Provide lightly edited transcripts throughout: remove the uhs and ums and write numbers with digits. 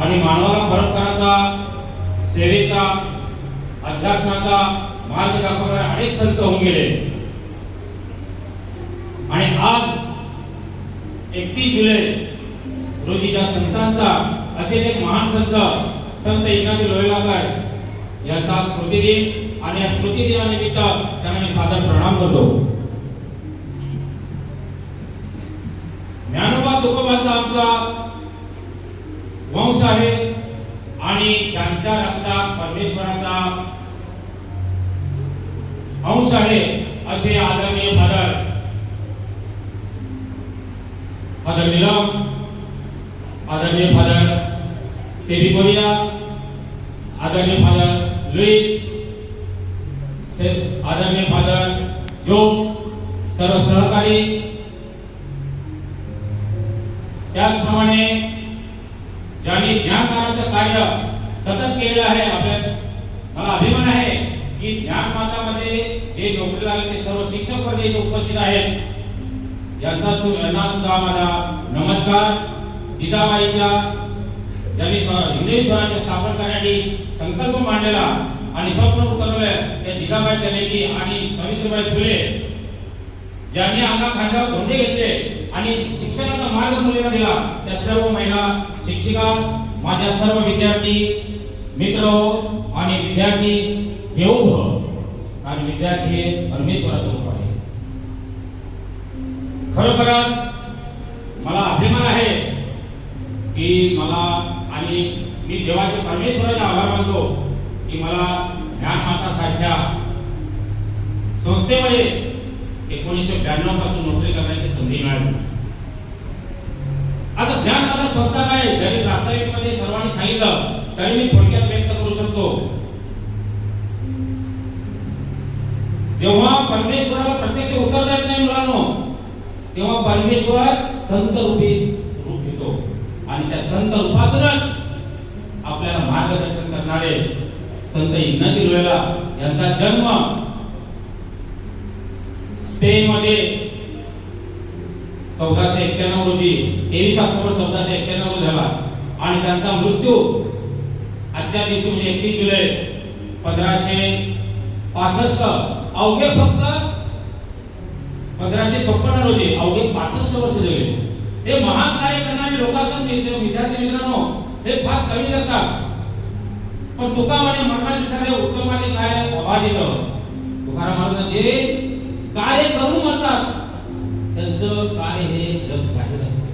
आणि मानवाला परोपकाराचा, सेवेचा, अध्यात्माचा मार्ग दाखवणारे अनेक संत होऊन गेले. आणि आज 31 जुलै रोजी ज्या संतांचा असे एक महान संत इग्नाती लोयोलाकर यांचा स्मृतिदिन आणि या स्मृतिदिनानिमित्त त्यांना मी सादर प्रणाम करतो. ज्ञानोबा तुकोबांचा आमचा वंश आहे आणि ज्यांच्या रक्तात परमेश्वराचा अंश आहे असे आदरणीय फादर नीलम, आदरणीय फादर सेबी कोरिया, आदरणीय फादर लुईस, आदरणीय फादर जो, सर्व सहकारी, त्याचप्रमाणे ज्यांनी ज्ञानदानाचं कार्य सतत केलेलं आहे. आपल्या मला अभिमान आहे की ज्ञानमातामध्ये जे नोकरीला आले ते सर्व शिक्षक वर्ग इथे उपस्थित आहेत. यांना सुद्धा माझा नमस्कार. जिजाबाईच्या ज्यांनी हिंदवी स्वराज्य स्थापन करण्यासाठी संकल्प मांडलेला आणि स्वप्न उतरवले त्या जिजाबाईच्या लेकी आणि सावित्रीबाई फुले ज्यांनी अंगा खांद्यावर धोंडे घेतले आणि शिक्षणाचा मार्ग मुलींना दिला त्या सर्व महिला शिक्षिका, माझ्या सर्व विद्यार्थी मित्र आणि विद्यार्थी देवभव आणि विद्यार्थी परमेश्वराचा रूप आहे. खरोखरच मला अभिमान आहे की मला आणि मी देवाच्या परमेश्वराचा आभार मानतो की मला ज्ञानमाता सारख्या संस्थेमध्ये 1992 पासून नोकरी करण्याची संधी मिळाली. आता ज्ञानमाता संस्था काय जरी प्रास्ताविकमध्ये सर्वांनी सांगितलं तरी मी थोडक्यात व्यक्त करू शकतो. जेव्हा परमेश्वराला प्रत्यक्ष उत्तर देत नाही मुलांनो, तेव्हा परमेश्वर संत रूपी रूप घेतो आणि त्या संत रूपातूनच आपल्याला मार्गदर्शन करणारे संत इग्नाती लोयोला यांचा जन्म स्पेन मध्ये 1491 रोजी 23 ऑक्टोबर 1491 रोजी झाला आणि त्यांचा मृत्यू आजच्या दिवशी म्हणजे 31 जुलै 1565 अवघे फक्त 1556 रोजी अवघे 65 वर्ष जगले. हे महान कार्य करणारे लोक असतात विद्यार्थी मित्रांनो, हे फार कमी जगतात. पण तुकामाने मरणाचे सारे उत्तमाचे कार्य अबाधित. तुकाराम महाराज जे कार्य करून म्हणतात त्यांचं कार्य हे जग जाहीर असतं.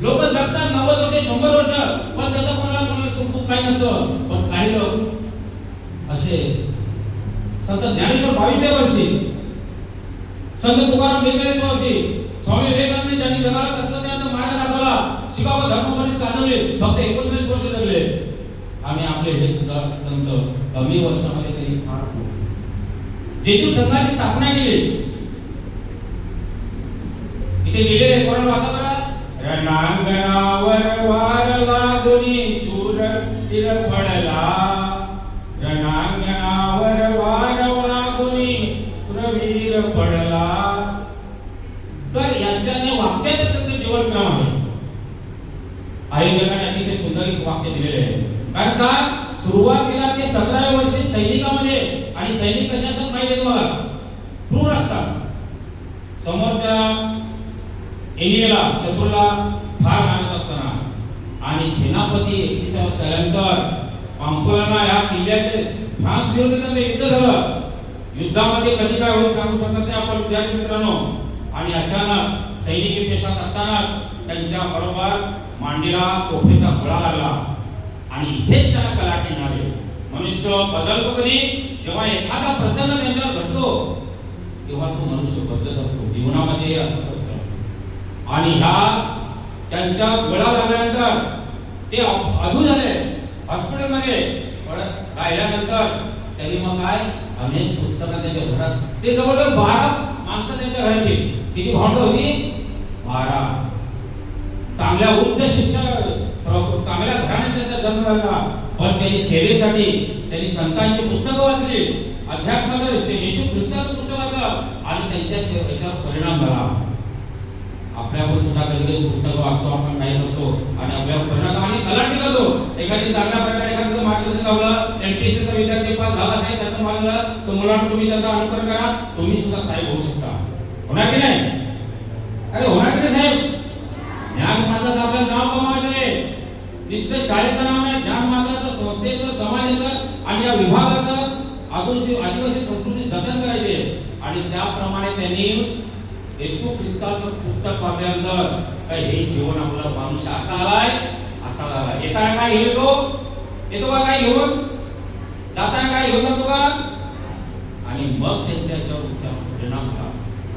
लोक जगतात 90 वर्ष 100 वर्ष पण त्याचं कोणाला सुख काही नसतं. पण काही लोक असे संत ज्ञानेश्वर 22 वर्षी, संत तुकाराम 42 वर्षी, स्वामी विवेकानंद ज्यांनी जगाला तत्त्वज्ञानाचा मार्ग दाखवला, शिकागो धर्मोपदेश काढले, फक्त 39 वर्ष जगले. आम्ही आपले हे सुद्धा संत कमी वर्षामध्ये तरी फार जेजू संघाची स्थापना केली. इथे लिहिलेले कोण वाचा बरं. रणांगणावर वार लागुनी शूर तीर पडला, रणांगणावर वार लागुनी प्रवीर पडला. तर यांच्याने वाक्यात त्यांचं जीवनक्रम आहे. आयोजकांनी अतिशय सुंदर एक वाक्य दिलेले आहे. कारण का सुरुवातीला ते 17व्या वर्षी सैनिकामध्ये, आणि सैनिक कसे असतात माहिती आहे तुम्हाला, क्रूर असतात. समोरच्या एनिमीला शत्रूला ठार मारत असताना आणि सेनापती 31 वर्ष झाल्यानंतर पांपोलाना या किल्ल्याचे फ्रान्स विरुद्ध त्यांचं युद्ध झालं. युद्धामध्ये कधी काय होईल सांगू शकत नाही आपण विद्यार्थी मित्रांनो. आणि अचानक सैनिकी वेशात असताना त्यांच्या बरोबर मांडीला तोफेचा गोळा लागला आणि इथेच त्याला कलाटे मिळाले. मनुष्य बदलतो कधी जेव्हा एखादा प्रसंग त्यांच्यावर घडतो तेव्हा तो मनुष्य बदलत असतो. जीवनामध्ये असंच असतं. आणि ह्या त्यांच्या गोळा लागल्यानंतर ते अधू झाले हॉस्पिटलमध्ये. राहिल्यानंतर त्यांनी मग काय अनेक पुस्तकं त्यांच्या घरात, ते जवळजवळ 12 माणसं त्यांच्या घरात होती. किती भांड होती? 12. चांगल्या उच्च शिक्षण चांगल्या घराण्यात त्यांचा जन्म झाला. पण त्यांनी सेवेसाठी त्यांनी संतांची पुस्तकं वाचली, अध्यात्माचं येशू ख्रिस्ताचं पुस्तक वाचलं आणि त्यांच्या सेवेचा परिणाम झाला. आपल्यावर सुद्धा कधी कधी पुस्तकं वाचतो आपण, काय करतो आणि आपल्यावर परिणाम आणि कलाटी करतो. एखादी चांगल्या प्रकारे एखाद्याचं मार्गदर्शन लावलं, एमपीएससीचा विद्यार्थी पास झाला असेल, त्याचं मार्गदर्शन तर मुलांना तुम्ही त्याचा अनुकरण करा, तुम्ही सुद्धा साहेब होऊ शकता. होणार की नाही? अरे होणार की नाही साहेब? ज्ञानमाताचं आपलं नाव कमावायचं आहे. नुसतं शाळेचं नाव नाही, ज्ञानमाताचं, संस्थेचं, समाजाचं आणि या विभागाचं आदिवासी संस्कृती जतन करायची आहे. आणि त्याप्रमाणे त्यांनी येशू ख्रिस्ताचं पुस्तक वाचल्यानंतर हे जीवन आपलं मनुष्य असा आलाय, असा आलाय. येताना काय घेतो? येतो का काय घेऊन? जाताना काय घेऊन जातो का? आणि मग त्यांच्या परिणाम झाला.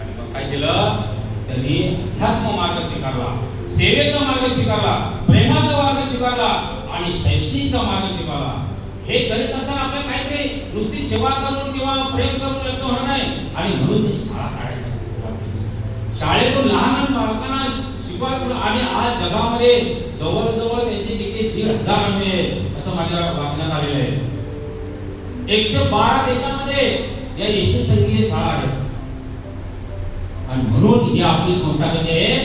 आणि मग काय केलं? त्यांनी अध्यात्म मार्ग स्वीकारला, सेवेचा मार्ग स्वीकारला, प्रेमाचा मार्ग स्वीकारला आणि शैक्षणिकचा मार्ग स्वीकारला. हे करीत असताना आपल्या काहीतरी नुसती सेवा करून किंवा प्रेम करून व्यक्त होणार नाही. आणि म्हणून त्यांनी शाळा काढायसाठी सुरुवात केली. शाळेतून लहान बालकांना शिकवायला सुरू. आणि आज जगामध्ये जवळजवळ त्यांचे किती 1,500 अन्वये असं माझ्या वाचण्यात आलेलं आहे. 112 देशामध्ये या येशू संगीत शाळा आहेत. आणि म्हणून ही आपली संस्था कशी आहे?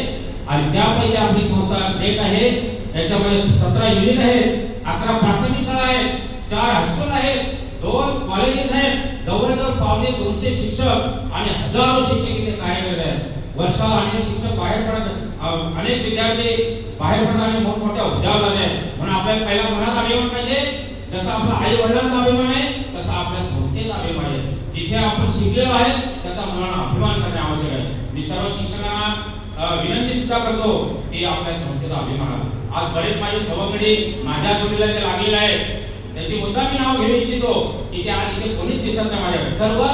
आणि त्यापैकी आपली संस्था ग्रेट आहे. याच्यामध्ये 17 युनिट आहेत, 11 प्राथमिक शाळा आहेत, 4 हायस्कूल आहेत, 2 कॉलेजेस आहेत, जवळजवळ 250 शिक्षक आणि हजारो शिक्षक इथे कार्यरत आहेत. वर्षाला अनेक शिक्षक बाहेर पडत, अनेक विद्यार्थी बाहेर पडतात आणि मोठमोठ्या हुद्द्यावर झाले आहेत. म्हणून आपल्या पहिला मनात अभिमान पाहिजे. जसा आपला आई वडिलांचा अभिमान आहे तसा आपल्या संस्थेचा अभिमान आहे. जिथे आपण शिकलेलो आहे त्याचा मुलांना अभिमान करणे आवश्यक आहे. मी सर्व शिक्षकांना विनंती सुद्धा करतो की आपल्या संस्थेचा अभिमान. आज बरेच माझे सहकारी माझ्या जोडीला जे लागलेले आहेत त्याची मुद्दा मी नाव घेऊ इच्छितो की ते आज इथे कोणीच दिसत नाही. माझ्याकडे सर्व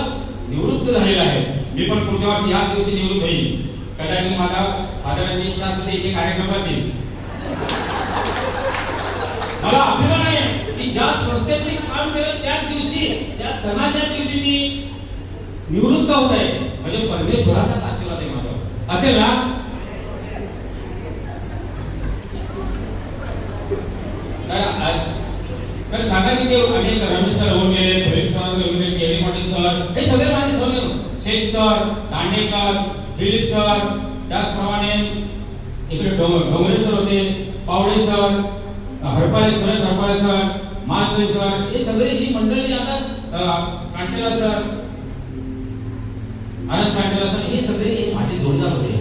निवृत्त झालेले आहे. मी पण पुढच्या वर्षी ह्याच दिवशी निवृत्त होईल. कदाचित माझा आदरांची इच्छा असेल इथे कार्यक्रम करतील. मला अभिमान आहे की ज्या संस्थेत मी काम केलं त्याच दिवशी, त्या सणाच्या दिवशी मी निवृत्त होत आहे. म्हणजे परमेश्वराचा आशीर्वाद आहे माझ्यावर. असेल ना? तर सांगायचे की अनेक रमेश सर होऊन गेले, फिलिप सर होऊन गेले, केवी पाटील सर, हे सगळे माझे sir, Shaikh sir, Dandekar, Philip sir, त्याचप्रमाणे इकडे डोंगरे सर होते, Pawde sir, Harpale Suresh Harpale sir, Madhave sir, हे सगळे ही मंडळी आता कांटेला सर, आनंद कांटेला सर, हे सगळे माझे जोडीदार होते.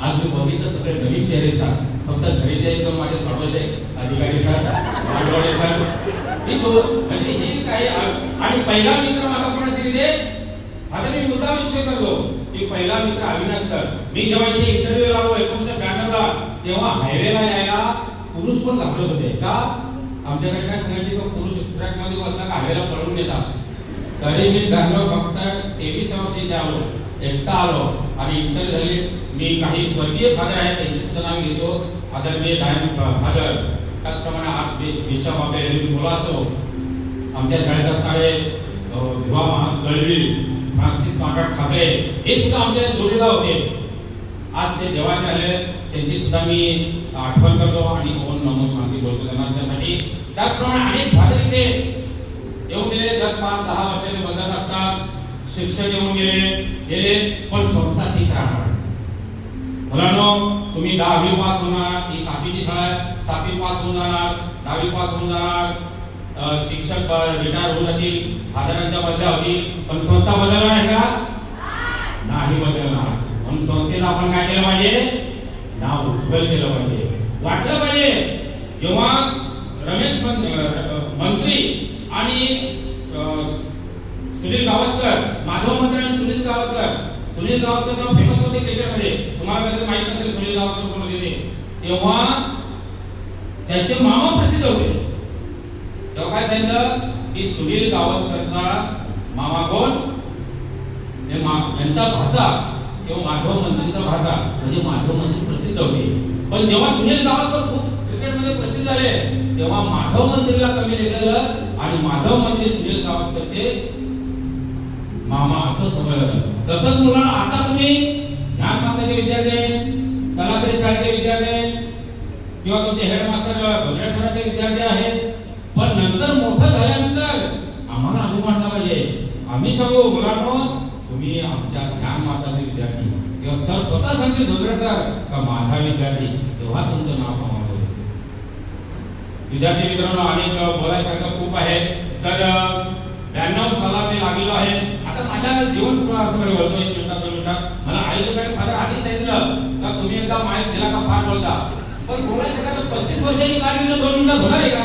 आज मी बघितलं सगळे नवीन चेहरे सर, फक्त झरीचे एकदम माझे सोडवले अधिकारी सर, मांडवडे सर, मी तो म्हणजे हे काय. आणि पहिला मित्र मला कोण असेल ते आता मी मुद्दा विचार करतो की पहिला मित्र अविनाश सर. मी जेव्हा इथे इंटरव्ह्यू लावलो 1992 ला तेव्हा हायवेला यायला पुरुष पण घाबरत होते का? आमच्याकडे काय सांगायचे की पुरुष ट्रक मध्ये बसला का हायवेला पळून येतात. तरी मी घाबरलो. फक्त 23 वर्षी इथे आलो, एकटा आलो आणि इंटरव्ह्यू झाली. मी काही स्वर्गीय फादर आहेत त्यांची सुद्धा नाव घेतो. आदरणीय डायन फादर, त्याचप्रमाणे आज बिशप आपले मुलासो, आमच्या शाळेत असणारे भिवा गळवी, फ्रान्सिस कॉन्ट्रॅक्ट ठाकरे, हे सुद्धा आमच्या जोडीदार होते. आज ते देवाचे आले, त्यांची सुद्धा मी आठवण करतो आणि ओम नमो शांती बोलतो त्यांना त्यासाठी. त्याचप्रमाणे अनेक फादर इथे येऊन गेले. दर 5-10 वर्षाचे बदलत असतात. शिक्षक येऊन गेले पण संस्था तीच राहणार. मुलांनो, तुम्ही 10वी पास होणार, ही 7वीची शाळा आहे, 7वी पास होऊन जाणार, 10वी पास होऊन जाणार, शिक्षक रिटायर होऊन जातील, फादरांच्या बदल्या होतील, पण संस्था बदलणार नाही का? नाही बदलणार. म्हणून संस्थेला आपण काय केलं पाहिजे? नाव उज्ज्वल केलं पाहिजे, वाटलं पाहिजे. जेव्हा रमेश मंत्री आणि सुनील गावस्कर, माधव मंत्री आणि सुनील गावस्कर जेव्हा फेमस होते क्रिकेटमध्ये, तुम्हाला कधी माहित नसेल सुनील गावस्कर कोण होते, तेव्हा त्यांचे मामा प्रसिद्ध होते. तेव्हा काय सांगितलं की सुनील गावस्करचा मामा कोण? यांचा भाचा किंवा माधव मंत्रीचा भाचा, म्हणजे माधव मंत्री प्रसिद्ध होते. पण जेव्हा सुनील गावस्कर खूप क्रिकेटमध्ये प्रसिद्ध झाले तेव्हा माधव मंत्रीला कमी लेखलं आणि माधव मंत्री सुनील गावस्करचे मामा असं समजलं. तसंच मुलांना आता तुम्ही ज्ञान माताचे विद्यार्थी, तलासरी शाळेचे विद्यार्थी किंवा तुमचे हेडमास्टर भगड्या सरांचे विद्यार्थी आहेत, पण नंतर मोठं झाल्यानंतर आम्हाला अभिमान वाटला पाहिजे. आम्ही सांगू मुलांनो, तुम्ही आमच्या ज्ञान माताचे विद्यार्थी, किंवा सर स्वतः सांगतील भगड्या सर का माझा विद्यार्थी, तेव्हा तुमचं नाव कमावलं. विद्यार्थी मित्रांनो, अनेक बोलायसारखं खूप आहे. तर 92 साला मी लागलेलो आहे. आता माझ्या जीवन असं बरं बोलतो, 1 मिनिटात 2 मिनिटात मला आयुष्याकडे फादर आधी सांगितलं का तुम्ही एकदा माईक दिला का फार बोलता, पण बोलायसारखं 35 वर्षाची कारकीर्द 2 मिनिटात होणार आहे का?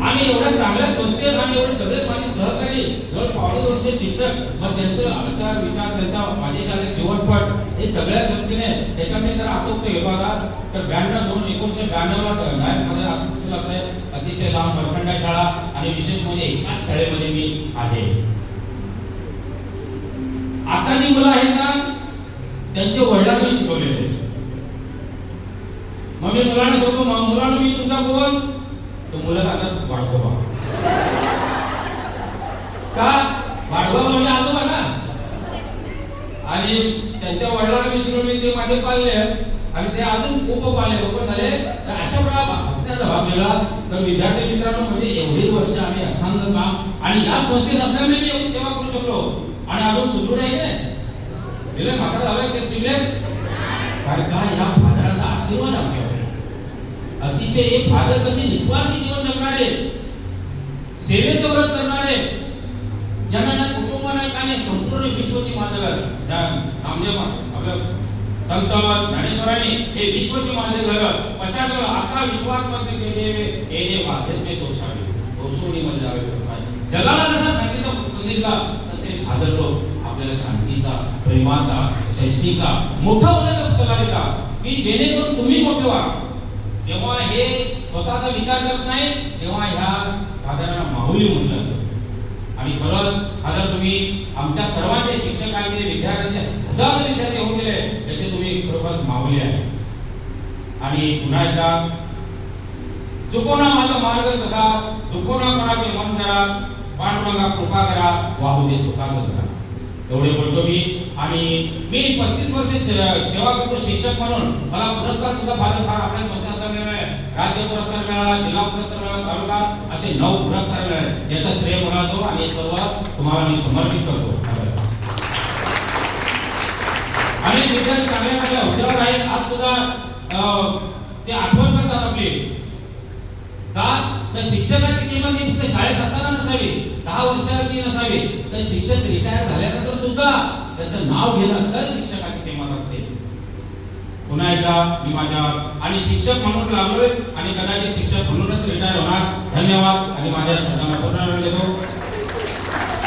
आणि एवढ्या चांगल्या संस्थेत आणि एवढे सगळे माझे सहकारी जवळ 250 शिक्षक, मग त्यांचं आचार विचार, त्यांचा माझे शाळेत जीवनपट, हे सगळ्या संस्थेने त्याच्यामध्ये जर आटोपतो हे बघा. तर 1992 ला मध्ये आपले अतिशय लांब भरखंडा शाळा आणि विशेष म्हणजे एकाच शाळेमध्ये मी आहे. आता जी मुलं आहेत ना, त्यांच्या वडिलांनी शिकवलेले. मग मी मुलांना सांगतो, मुलांना मी तुमचा कोण, तो मुलं आता वाढवा का, वाढवा म्हणजे आजोबा ना. आणि त्यांच्या वडिलांना मी शिकवले, ते माझे पालले आणि ते अजून खूप पालले लोक झाले. तर अशा प्रकारे हसण्या जबाब दिला. तर विद्यार्थी मित्रांनो, म्हणजे एवढी वर्ष आम्ही अथांग काम आणि या संस्थेत असल्यामुळे मी एवढी सेवा करू शकलो आणि अजून सुदृढ आहे की दिले मात्र झालं की शिकले. कारण का या फादरांचा आशीर्वाद आमच्यावर अतिशय. एक फादर कसे निस्वार्थी जीवन जगणारे, सेवेचं व्रत करणारे, ज्यांना ना कुटुंब नाही काय नाही, संपूर्ण विश्वची माझं घर. नामदेव आपलं संत ज्ञानेश्वरांनी हे विश्वची माझे घर कशाचं आता विश्वात्मक केले येणे वाद्याचे दोषावे दोषोनीमध्ये जावे कसा जगाला जसा शांतीचा संदेश दिला तसे फादर लोक आपल्याला शांतीचा, प्रेमाचा, सृष्टीचा मोठा होण्याचा सल्ला देतात की जेणेकरून तुम्ही मोठे व्हा. जेव्हा हे स्वतःचा विचार करत नाही तेव्हा ह्या फादरांना माहुली म्हटलं. आणि खरंच फादर तुम्ही आमच्या सर्वांचे शिक्षकांचे, विद्यार्थ्यांचे हजारो विद्यार्थी होऊन गेले, त्याचे तुम्ही खरोखरच माहुली आहे. आणि पुन्हा एकदा चुकोना माझा मार्ग करा, चुकोना कोणाचे मन जरा, पांडुरंगा कृपा करा, वाहू दे सुखाचा जरा. एवढे बोलतो मी. आणि मी 35 वर्ष सेवा करतो शिक्षक म्हणून. मला पुरस्कार सुद्धा फार आपल्या संस्थेला मिळाले. राज्य पुरस्कार मिळाला, जिल्हा पुरस्कार मिळाला, तालुका असे 9 पुरस्कार मिळाले. याचा श्रेय मला दो आणि हे सर्व तुम्हाला मी समर्पित करतो. आणि विद्यार्थी चांगल्या चांगल्या हुद्द्यावर आहेत. आज सुद्धा ते आठवण करतात आपली का, तर शिक्षकाची किंमत ही फक्त शाळेत असताना नसावी, 10 वर्षाची नसावी, तर शिक्षक रिटायर झाल्यानंतर सुद्धा त्याचं नाव घेणं तर शिक्षकाची किंमत असते. पुन्हा एकदा मी माझ्या आणि शिक्षक म्हणून लागलोय आणि कदाचित शिक्षक म्हणूनच रिटायर होणार. धन्यवाद आणि माझ्या शब्दांना पूर्ण वेळ देतो.